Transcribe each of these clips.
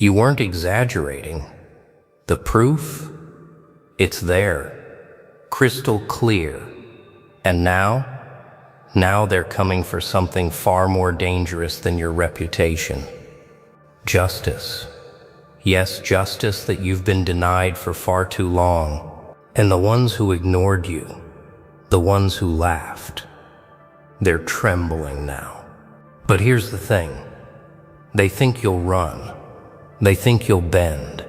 You weren't exaggerating. The proof? It's there, crystal clear. And now they're coming for something far more dangerous than your reputation. Justice. Yes, justice that you've been denied for far too long. And the ones who ignored you, the ones who laughed, they're trembling now. But here's the thing. They think you'll run. They think you'll bend.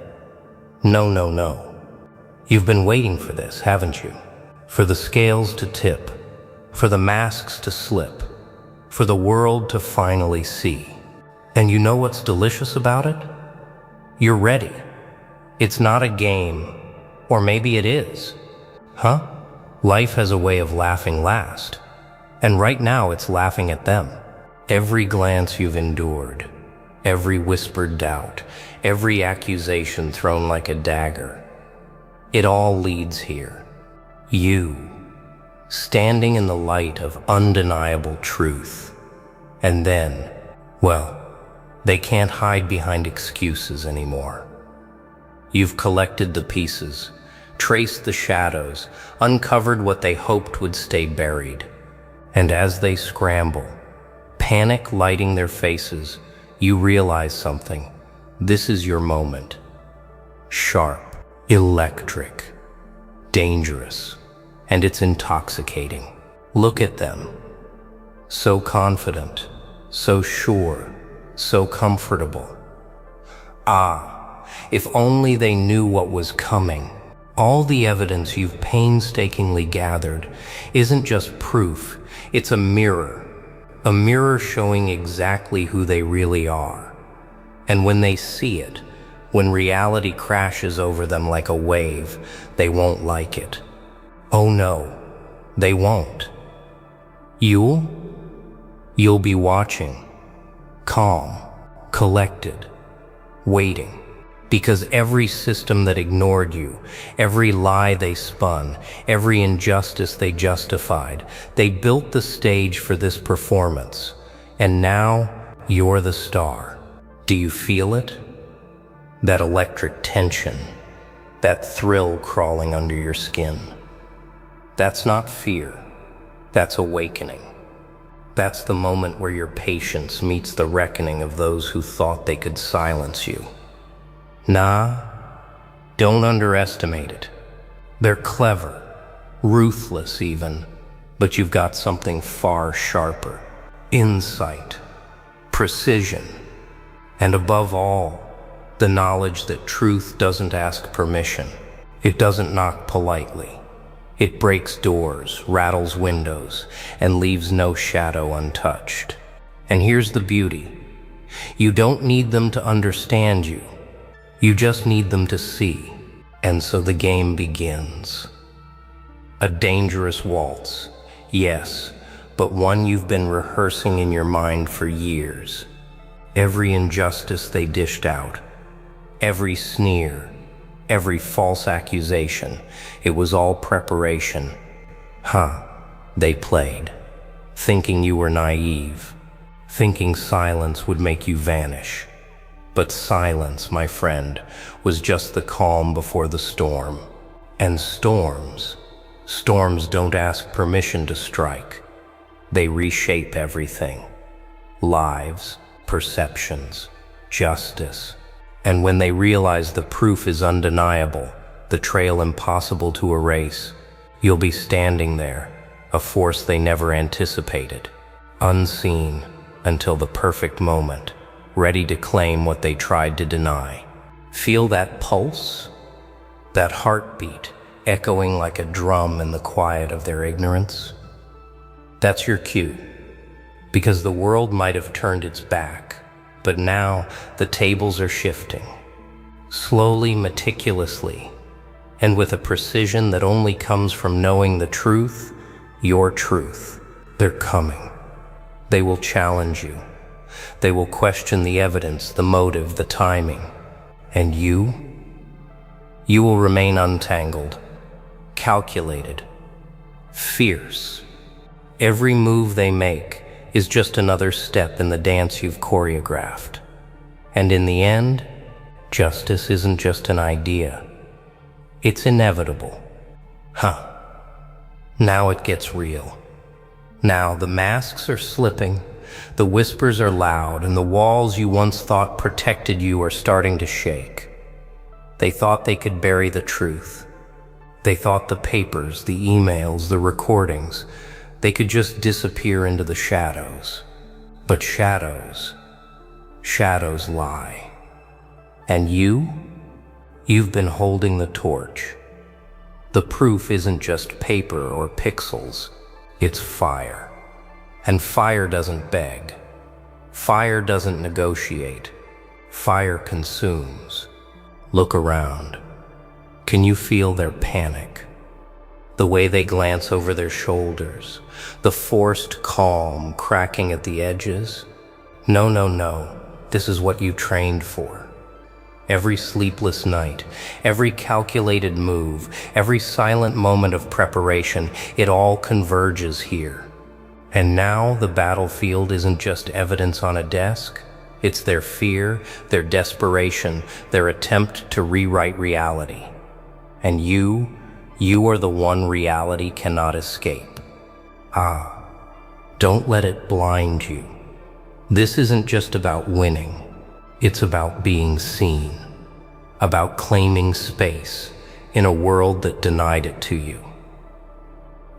No, no, no. You've been waiting for this, haven't you? For the scales to tip, for the masks to slip, for the world to finally see. And you know what's delicious about it? You're ready. It's not a game, or maybe it is. Huh? Life has a way of laughing last. And right now it's laughing at them. Every glance you've endured, every whispered doubt, every accusation thrown like a dagger, it all leads here. You, standing in the light of undeniable truth. And then, well, they can't hide behind excuses anymore. You've collected the pieces, traced the shadows, uncovered what they hoped would stay buried. And as they scramble, panic lighting their faces, you realize something. This is your moment. Sharp, electric, dangerous, and it's intoxicating. Look at them. So confident, so sure, so comfortable. Ah, if only they knew what was coming. All the evidence you've painstakingly gathered isn't just proof, it's a mirror showing exactly who they really are. And when they see it, when reality crashes over them like a wave, they won't like it. Oh no, they won't. You'll be watching, calm, collected, waiting. Because every system that ignored you, every lie they spun, every injustice they justified, they built the stage for this performance. And now you're the star. Do you feel it? That electric tension, that thrill crawling under your skin. That's not fear, that's awakening. That's the moment where your patience meets the reckoning of those who thought they could silence you. Nah, don't underestimate it. They're clever, ruthless even, but you've got something far sharper. Insight, precision, and above all, the knowledge that truth doesn't ask permission. It doesn't knock politely. It breaks doors, rattles windows, and leaves no shadow untouched. And here's the beauty. You don't need them to understand you. You just need them to see. And so the game begins. A dangerous waltz, yes, but one you've been rehearsing in your mind for years. Every injustice they dished out, every sneer, every false accusation, it was all preparation. They played, thinking you were naive, thinking silence would make you vanish. But silence, my friend, was just the calm before the storm. And storms don't ask permission to strike. They reshape everything. Lives, perceptions, justice. And when they realize the proof is undeniable, the trail impossible to erase, you'll be standing there, a force they never anticipated, unseen until the perfect moment, ready to claim what they tried to deny. Feel that pulse? That heartbeat echoing like a drum in the quiet of their ignorance? That's your cue. Because the world might have turned its back, but now the tables are shifting. Slowly, meticulously, and with a precision that only comes from knowing the truth, your truth. They're coming. They will challenge you. They will question the evidence, the motive, the timing. And you will remain untangled, calculated, fierce. Every move they make is just another step in the dance you've choreographed. And in the end, Justice isn't just an idea. It's inevitable. Now it gets real. Now the masks are slipping, the whispers are loud, and the walls you once thought protected you are starting to shake. They thought they could bury the truth. They thought the papers, the emails, the recordings, they could just disappear into the shadows. But shadows lie. And you've been holding the torch. The proof isn't just paper or pixels, it's fire. And fire doesn't beg. Fire doesn't negotiate. Fire consumes. Look around. Can you feel their panic? The way they glance over their shoulders, the forced calm cracking at the edges? No, this is what you trained for. Every sleepless night, every calculated move, every silent moment of preparation, it all converges here. And now the battlefield isn't just evidence on a desk. It's their fear, their desperation, their attempt to rewrite reality. And you are the one reality cannot escape. Don't let it blind you. This isn't just about winning. It's about being seen, about claiming space in a world that denied it to you.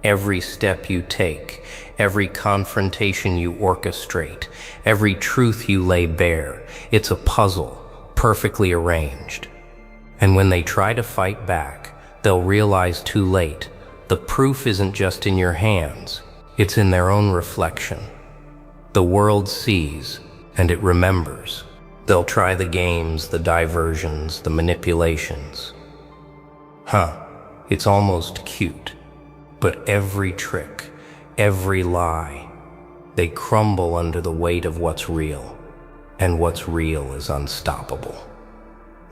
Every step you take, every confrontation you orchestrate, every truth you lay bare, it's a puzzle, perfectly arranged. And when they try to fight back, they'll realize too late, the proof isn't just in your hands, it's in their own reflection. The world sees, and it remembers. They'll try the games, the diversions, the manipulations. It's almost cute. But every trick, every lie, they crumble under the weight of what's real. And what's real is unstoppable.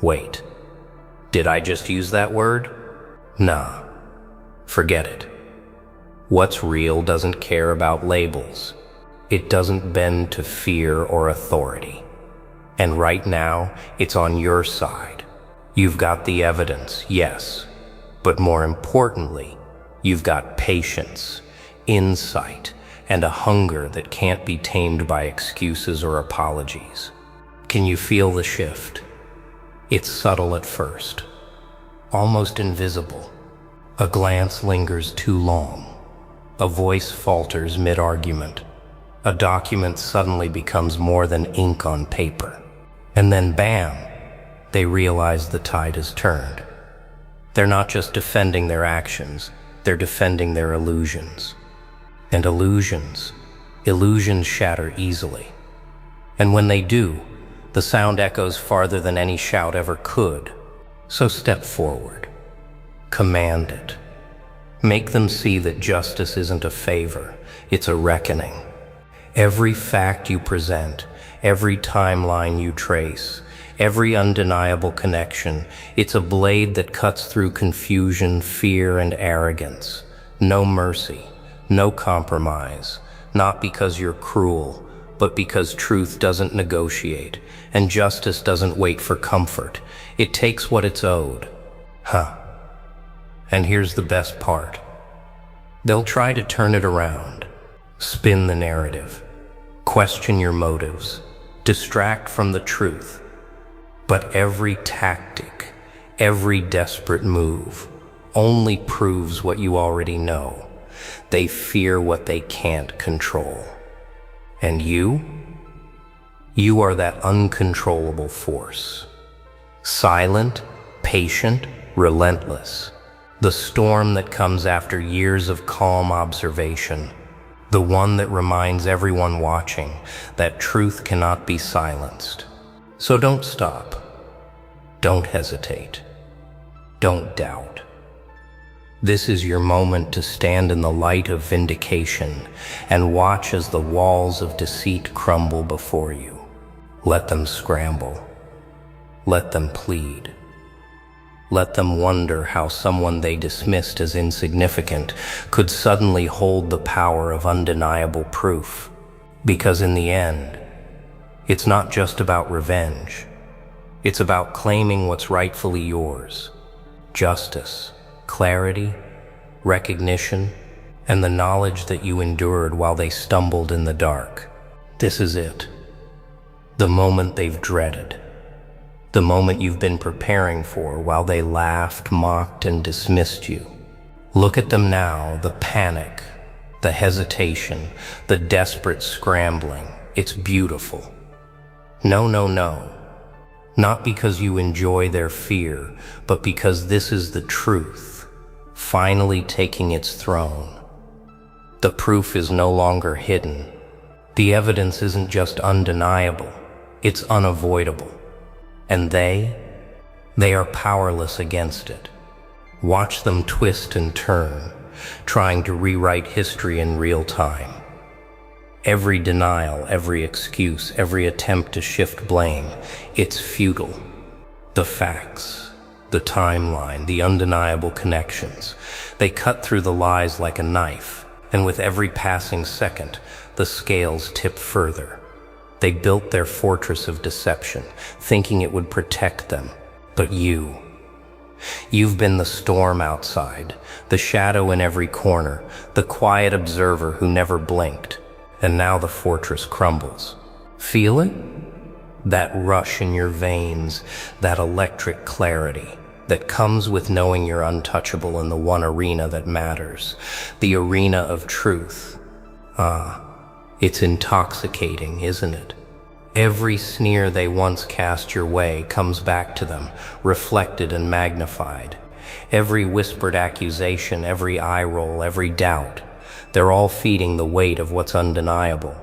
Wait, did I just use that word? Nah, forget it. What's real doesn't care about labels. It doesn't bend to fear or authority. And right now, it's on your side. You've got the evidence, yes. But more importantly, you've got patience, insight, and a hunger that can't be tamed by excuses or apologies. Can you feel the shift? It's subtle at first, almost invisible. A glance lingers too long. A voice falters mid-argument. A document suddenly becomes more than ink on paper. And then bam, they realize the tide has turned. They're not just defending their actions, they're defending their illusions. And illusions shatter easily. And when they do, the sound echoes farther than any shout ever could. So step forward. Command it. Make them see that justice isn't a favor, it's a reckoning. Every fact you present, every timeline you trace, every undeniable connection, it's a blade that cuts through confusion, fear, and arrogance. No mercy, no compromise, not because you're cruel, but because truth doesn't negotiate, and justice doesn't wait for comfort. It takes what it's owed. And here's the best part. They'll try to turn it around, spin the narrative, question your motives, distract from the truth. But every tactic, every desperate move only proves what you already know. They fear what they can't control. And you are that uncontrollable force. Silent, patient, relentless. The storm that comes after years of calm observation. The one that reminds everyone watching that truth cannot be silenced. So don't stop. Don't hesitate. Don't doubt. This is your moment to stand in the light of vindication and watch as the walls of deceit crumble before you. Let them scramble. Let them plead. Let them wonder how someone they dismissed as insignificant could suddenly hold the power of undeniable proof. Because in the end, it's not just about revenge. It's about claiming what's rightfully yours. Justice, clarity, recognition, and the knowledge that you endured while they stumbled in the dark. This is it. The moment they've dreaded. The moment you've been preparing for while they laughed, mocked, and dismissed you. Look at them now, the panic, the hesitation, the desperate scrambling. It's beautiful. No, no, no. Not because you enjoy their fear, but because this is the truth, finally taking its throne. The proof is no longer hidden. The evidence isn't just undeniable, it's unavoidable. And they are powerless against it. Watch them twist and turn, trying to rewrite history in real time. Every denial, every excuse, every attempt to shift blame, it's futile. The facts, the timeline, the undeniable connections, they cut through the lies like a knife, and with every passing second, the scales tip further. They built their fortress of deception, thinking it would protect them. But you've been the storm outside, the shadow in every corner, the quiet observer who never blinked. And now the fortress crumbles. Feel it? That rush in your veins, that electric clarity that comes with knowing you're untouchable in the one arena that matters, the arena of truth. It's intoxicating, isn't it? Every sneer they once cast your way comes back to them, reflected and magnified. Every whispered accusation, every eye roll, every doubt, they're all feeding the weight of what's undeniable.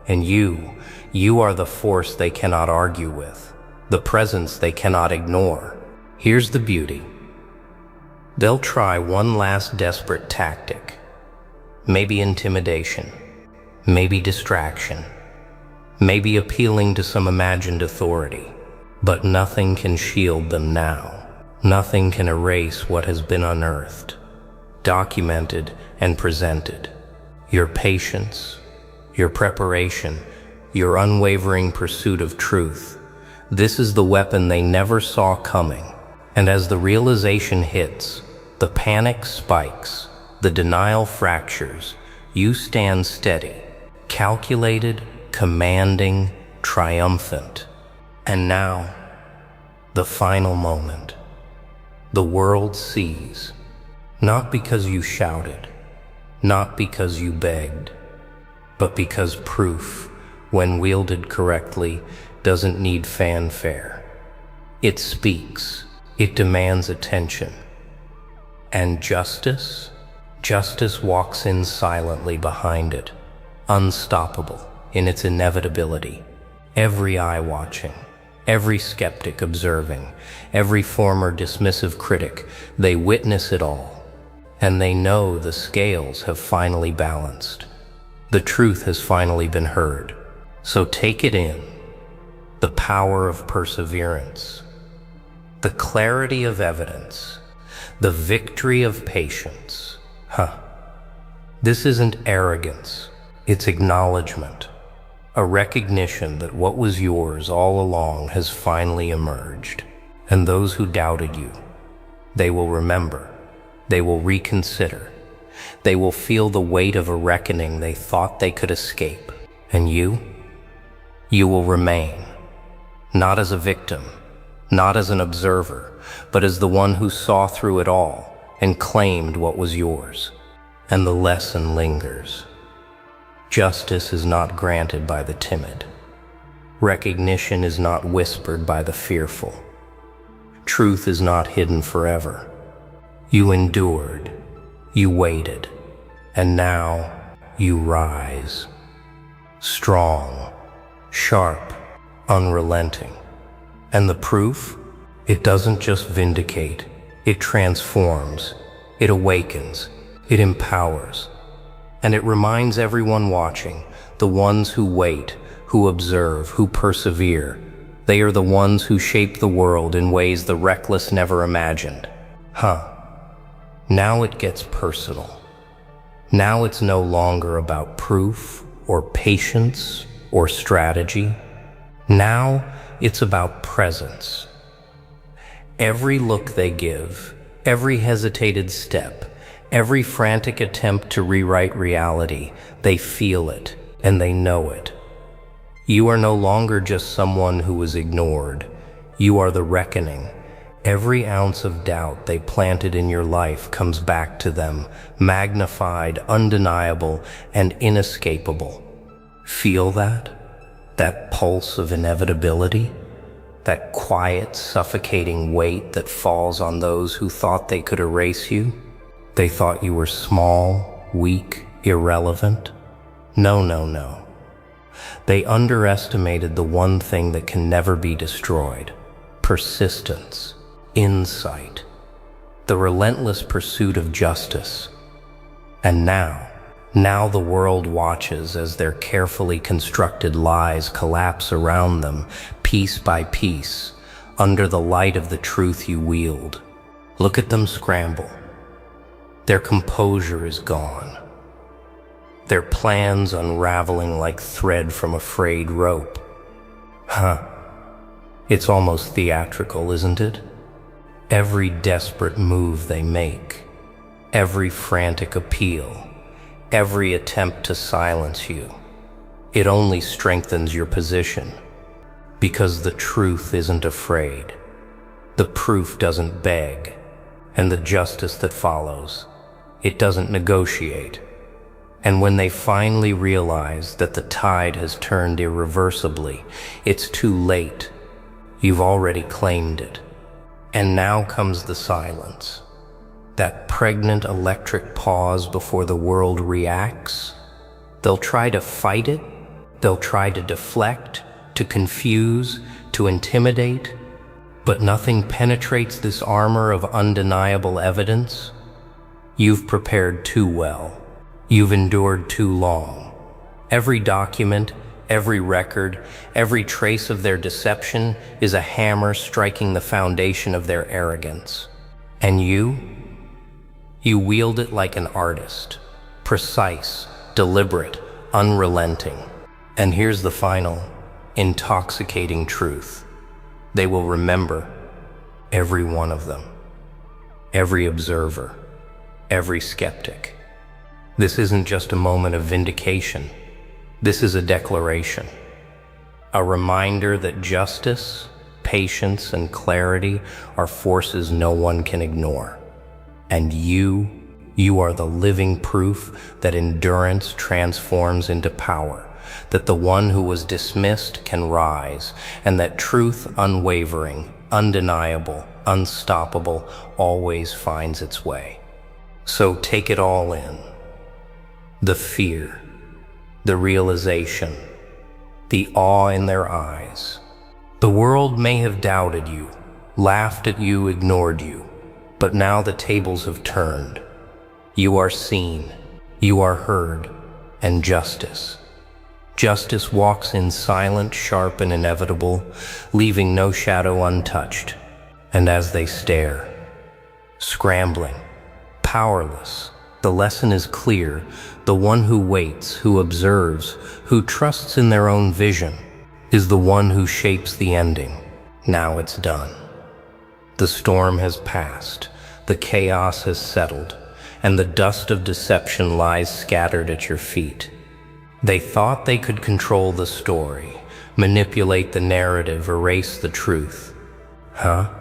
And you are the force they cannot argue with, the presence they cannot ignore. Here's the beauty. They'll try one last desperate tactic. Maybe intimidation, maybe distraction, maybe appealing to some imagined authority. But nothing can shield them now. Nothing can erase what has been unearthed, documented, and presented. Your patience, your preparation, your unwavering pursuit of truth. This is the weapon they never saw coming. And as the realization hits, the panic spikes, the denial fractures, you stand steady, calculated, commanding, triumphant. And now, the final moment. The world sees, not because you shouted, not because you begged, but because proof, when wielded correctly, doesn't need fanfare. It speaks, it demands attention. And justice walks in silently behind it, unstoppable in its inevitability. Every eye watching, every skeptic observing, every former dismissive critic, they witness it all. And they know the scales have finally balanced. The truth has finally been heard. So take it in. The power of perseverance, the clarity of evidence, the victory of patience. This isn't arrogance, it's acknowledgement. A recognition that what was yours all along has finally emerged. And those who doubted you, they will remember. They will reconsider. They will feel the weight of a reckoning they thought they could escape. And you will remain, not as a victim, not as an observer, but as the one who saw through it all and claimed what was yours. And the lesson lingers. Justice is not granted by the timid. Recognition is not whispered by the fearful. Truth is not hidden forever. You endured, you waited, and now you rise. Strong, sharp, unrelenting. And the proof? It doesn't just vindicate, it transforms, it awakens, it empowers. And it reminds everyone watching, the ones who wait, who observe, who persevere, they are the ones who shape the world in ways the reckless never imagined. Now it gets personal. Now it's no longer about proof or patience or strategy. Now it's about presence. Every look they give, every hesitated step, every frantic attempt to rewrite reality, they feel it and they know it. You are no longer just someone who was ignored. You are the reckoning. Every ounce of doubt they planted in your life comes back to them, magnified, undeniable, and inescapable. Feel that? That pulse of inevitability? That quiet, suffocating weight that falls on those who thought they could erase you? They thought you were small, weak, irrelevant? No, no, no. They underestimated the one thing that can never be destroyed: persistence, insight, the relentless pursuit of justice. And now the world watches as their carefully constructed lies collapse around them, piece by piece, under the light of the truth you wield. Look at them scramble. Their composure is gone. Their plans unraveling like thread from a frayed rope. It's almost theatrical, isn't it? Every desperate move they make, every frantic appeal, every attempt to silence you, it only strengthens your position. Because the truth isn't afraid, the proof doesn't beg, and the justice that follows, it doesn't negotiate. And when they finally realize that the tide has turned irreversibly, it's too late. You've already claimed it. And now comes the silence. That pregnant electric pause before the world reacts. They'll try to fight it. They'll try to deflect, to confuse, to intimidate. But nothing penetrates this armor of undeniable evidence. You've prepared too well. You've endured too long. Every document, every record, every trace of their deception is a hammer striking the foundation of their arrogance. And you wield it like an artist, precise, deliberate, unrelenting. And here's the final, intoxicating truth. They will remember, every one of them, every observer, every skeptic. This isn't just a moment of vindication. This is a declaration, a reminder that justice, patience, and clarity are forces no one can ignore. And you are the living proof that endurance transforms into power, that the one who was dismissed can rise, and that truth, unwavering, undeniable, unstoppable, always finds its way. So take it all in. The fear, the realization, the awe in their eyes. The world may have doubted you, laughed at you, ignored you, but now the tables have turned. You are seen, you are heard, and justice walks in silent, sharp, and inevitable, leaving no shadow untouched. And as they stare, scrambling, powerless, the lesson is clear. The one who waits, who observes, who trusts in their own vision, is the one who shapes the ending. Now it's done. The storm has passed, the chaos has settled, and the dust of deception lies scattered at your feet. They thought they could control the story, manipulate the narrative, erase the truth. How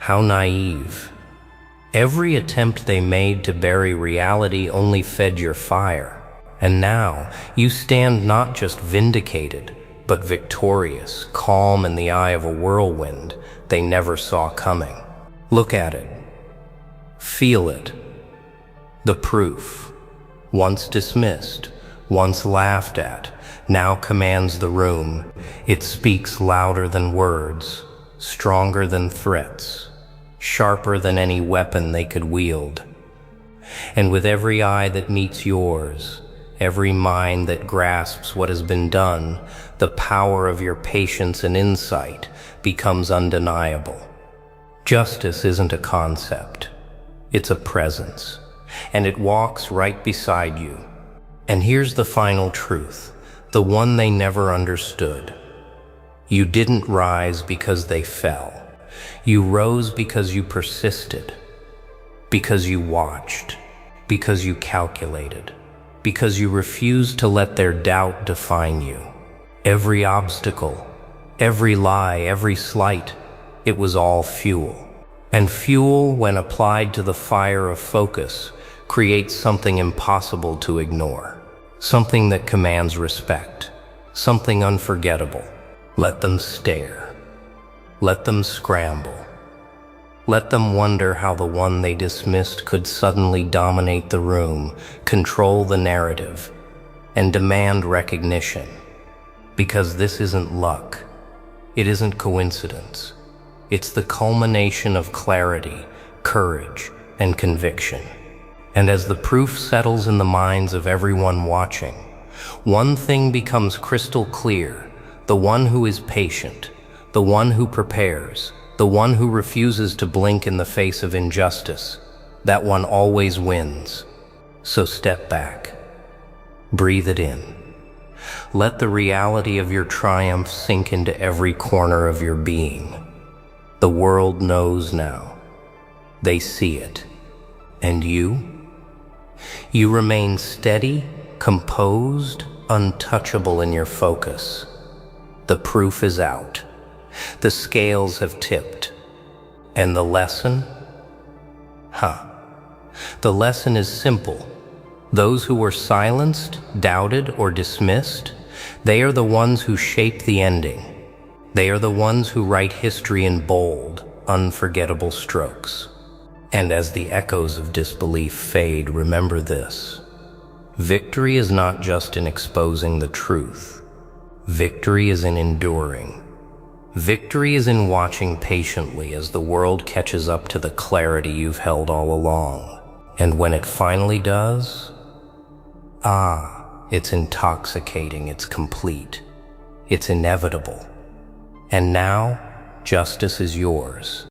naive. Every attempt they made to bury reality only fed your fire. And now you stand not just vindicated, but victorious, calm in the eye of a whirlwind they never saw coming. Look at it. Feel it. The proof, once dismissed, once laughed at, now commands the room. It speaks louder than words, stronger than threats, sharper than any weapon they could wield. And with every eye that meets yours, every mind that grasps what has been done, the power of your patience and insight becomes undeniable. Justice isn't a concept, it's a presence, and it walks right beside you. And here's the final truth, the one they never understood. You didn't rise because they fell. You rose because you persisted, because you watched, because you calculated, because you refused to let their doubt define you. Every obstacle, every lie, every slight, it was all fuel. And fuel, when applied to the fire of focus, creates something impossible to ignore, something that commands respect, something unforgettable. Let them stare. Let them scramble. Let them wonder how the one they dismissed could suddenly dominate the room, control the narrative, and demand recognition. Because this isn't luck. It isn't coincidence. It's the culmination of clarity, courage, and conviction. And as the proof settles in the minds of everyone watching, one thing becomes crystal clear: the one who is patient, the one who prepares, the one who refuses to blink in the face of injustice, that one always wins. So step back. Breathe it in. Let the reality of your triumph sink into every corner of your being. The world knows now. They see it. And you? You remain steady, composed, untouchable in your focus. The proof is out. The scales have tipped. And the lesson? The lesson is simple. Those who were silenced, doubted, or dismissed, they are the ones who shape the ending. They are the ones who write history in bold, unforgettable strokes. And as the echoes of disbelief fade, remember this: victory is not just in exposing the truth. Victory is in enduring. Victory is in watching patiently as the world catches up to the clarity you've held all along. And when it finally does, it's intoxicating, it's complete, it's inevitable. And now, justice is yours.